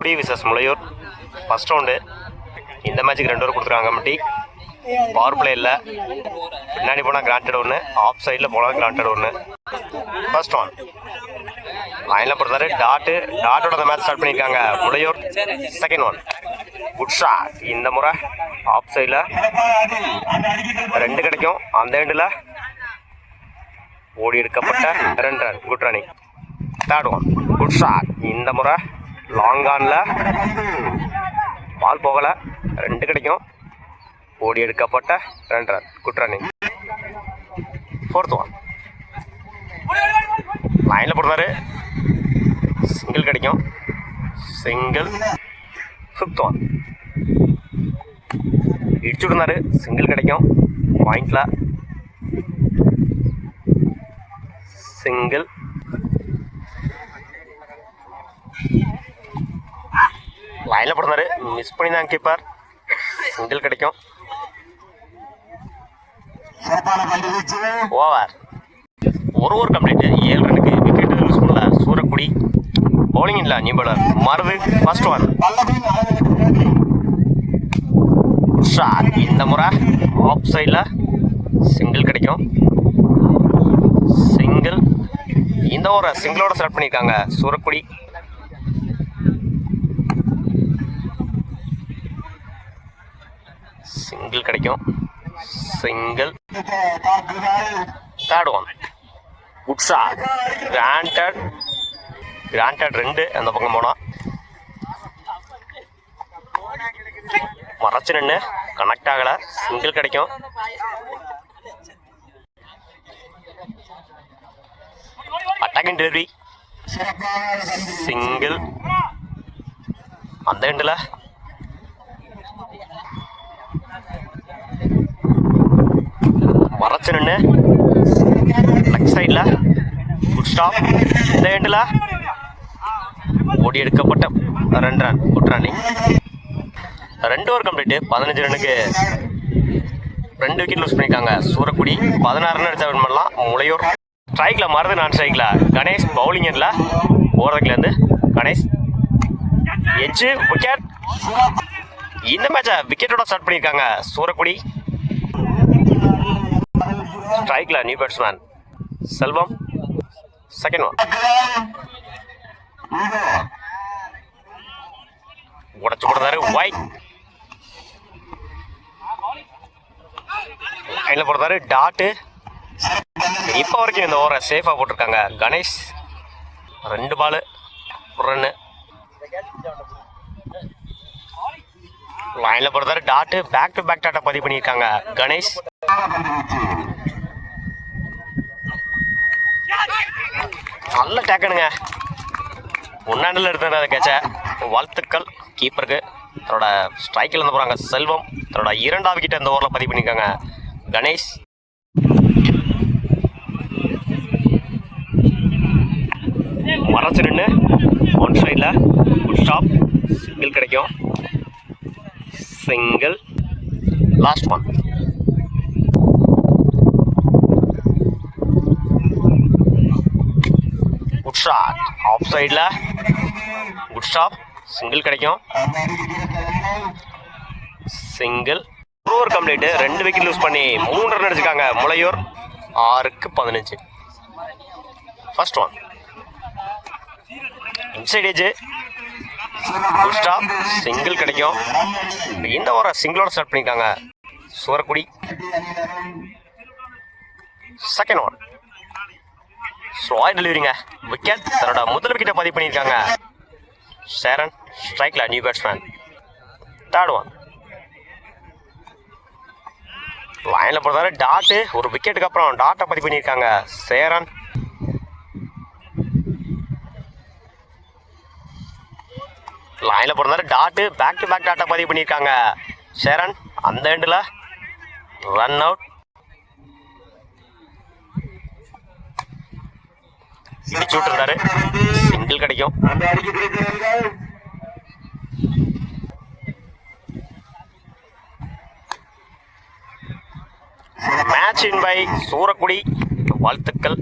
குடி versus Mulaiyur first round. இந்த மேட்சுக்கு 2 over கொடுத்துருக்காங்க கமிட்டி. பவர் பிளே இல்லை, பின்னாடி போனால் கிராண்டட் ஒன்று, ஆஃப் சைடில் போனால் கிராண்டட் ஒன்று. ஃபர்ஸ்ட் ஒன் லைனில் பொறுத்தாரு டாட்டோட அந்த மேட்ச் ஸ்டார்ட் பண்ணியிருக்காங்க Mulaiyur. Second one good shot. இந்த முறை ஆஃப் சைடில் 2 கிடைக்கும். அந்த எண்டில் ஓடி எடுக்கப்பட்ட 2 run, good running. Third one good shot. இந்த முறை லாங் ஆனில் பால் போகலை, 2 கிடைக்கும். ஓடி எடுக்கப்பட்ட 2 run, good running. Fourth one லைனில் போடுறாரு, சிங்கிள் கிடைக்கும். சிங்கிள். ஃபிஃப்த் ஒன் இடிச்சு விடுனாரு, சிங்கிள் கிடைக்கும். பாயிண்ட்ல சிங்கிள். லைனில் போடுறாரு, மிஸ் பண்ணி தான் கீப்பர். சிங்கிள் கிடைக்கும். ஓவர். ஒரு ஓவர் கம்ப்ளீட். 7 ரனுக்கு விக்கெட் யூஸ் பண்ணல சூரக்குடி. பவுலிங் இல்லை, new bowler Marudhu. First one shot. இந்த முறை ஆஃப் சைடில் சிங்கிள் கிடைக்கும். சிங்கிள். இந்த ஓவரை சிங்கிளோட ஸ்டார்ட் பண்ணியிருக்காங்க சூரக்குடி. சிங்கிள் கிடைக்கும். Single. Third one good shot. கிராண்டட் 2 அந்த பக்கம் போனால் மறைச்சு நின்று கனெக்ட் ஆகலை, சிங்கிள் கிடைக்கும். Attacking delivery, single. அந்த எண்டில் மறைச்சு நின்று லெஃப்ட் சைடில் குட் ஸ்டாப். இந்த எண்டில் ஓடி எடுக்கப்பட்ட 2 run, good running. 2 over complete. 15 ரனுக்கு 2 விக்கெட் லூஸ் பண்ணியிருக்காங்க சூரக்குடி. 16 ரன் அடிச்சா வின் பண்ணலாம் முளையூர். ஸ்ட்ரைக்கில் மருது, நான் ஸ்ட்ரைக்கில் கணேஷ். பவுலிங் எண்ணில் ஓவர்லேருந்து கணேஷ். Edge wicket. இந்த மேட்சை விக்கெட்டோட ஸ்டார்ட் பண்ணியிருக்காங்க சூரக்குடி. ஸ்ட்ரைக்கில் நியூ பேட்ஸ்மேன் செல்வம். செகண்ட் ஒன் உடச்சு போடுறாரு ஒயிட். லைனில் போடுறாரு டாட்டு. இப்போ வரைக்கும் இந்த ஓவரை சேஃபாக போட்டிருக்காங்க கணேஷ். 2 பால் 1 ரன்னு. லைனில் போடுறாரு டாட்டு. பேக் டு பேக் டாட்டா பதிவு பண்ணியிருக்காங்க கணேஷ். நல்ல டேக்கனுங்க, முன்னாடில் எடுத்துகிட்டு அதை கேட்ச. வாழ்த்துக்கள் கீப்பருக்கு. தன்னோட ஸ்ட்ரைக்கில் இருந்து போகிறாங்க செல்வம். தன்னோட 2வது விக்கெட்டை இந்த ஓவரில் பதிவு பண்ணியிருக்காங்க கணேஷ். மறைச்சு நின்று ஒன் சைடில் குட் ஸ்டாப். சிங்கிள் கிடைக்கும். Single. Last one good shot. Off சைடில் குட் ஸ்டாப். சிங்கிள் கிடைக்கும். சிங்கிள். ஒரு ஓவர் கம்ப்ளீட்டு. 2 விக்கெட் லூஸ் பண்ணி 3 ரன் அடிச்சிருக்காங்க முளையூர். 6க்கு 15. First one inside edge good stop. Single கிடைக்கும். இந்த ஓவரை சிங்கிளோட ஸ்டார்ட் பண்ணியிருக்காங்க சூரக்குடி. செகண்ட் ஒன் ஸ்லோவாக டெலிவரிங்க, விக்கெட். தன்னோட முதல் விக்கெட்டை பதிவு பண்ணியிருக்காங்க சேரன். ஸ்ட்ரைக்கில் நியூ பேட்ஸ்மேன். தேர்ட் ஒன் லைனில் போடுறாரு டாட்டு. ஒரு விக்கெட்டுக்கு அப்புறம் டாட்டை பதிவு பண்ணியிருக்காங்க சேரன். லைனில் போடுறாரு டாட்டு. பேக் டு பேக் டாட்டை பதிவு பண்ணியிருக்காங்க சேரன். அந்த எண்டில் ரன் அவுட். இடிச்சு விட்டுருந்தாரு, சிங்கிள் கிடைக்கும். Match in by Soorakudi. வாழ்த்துக்கள்.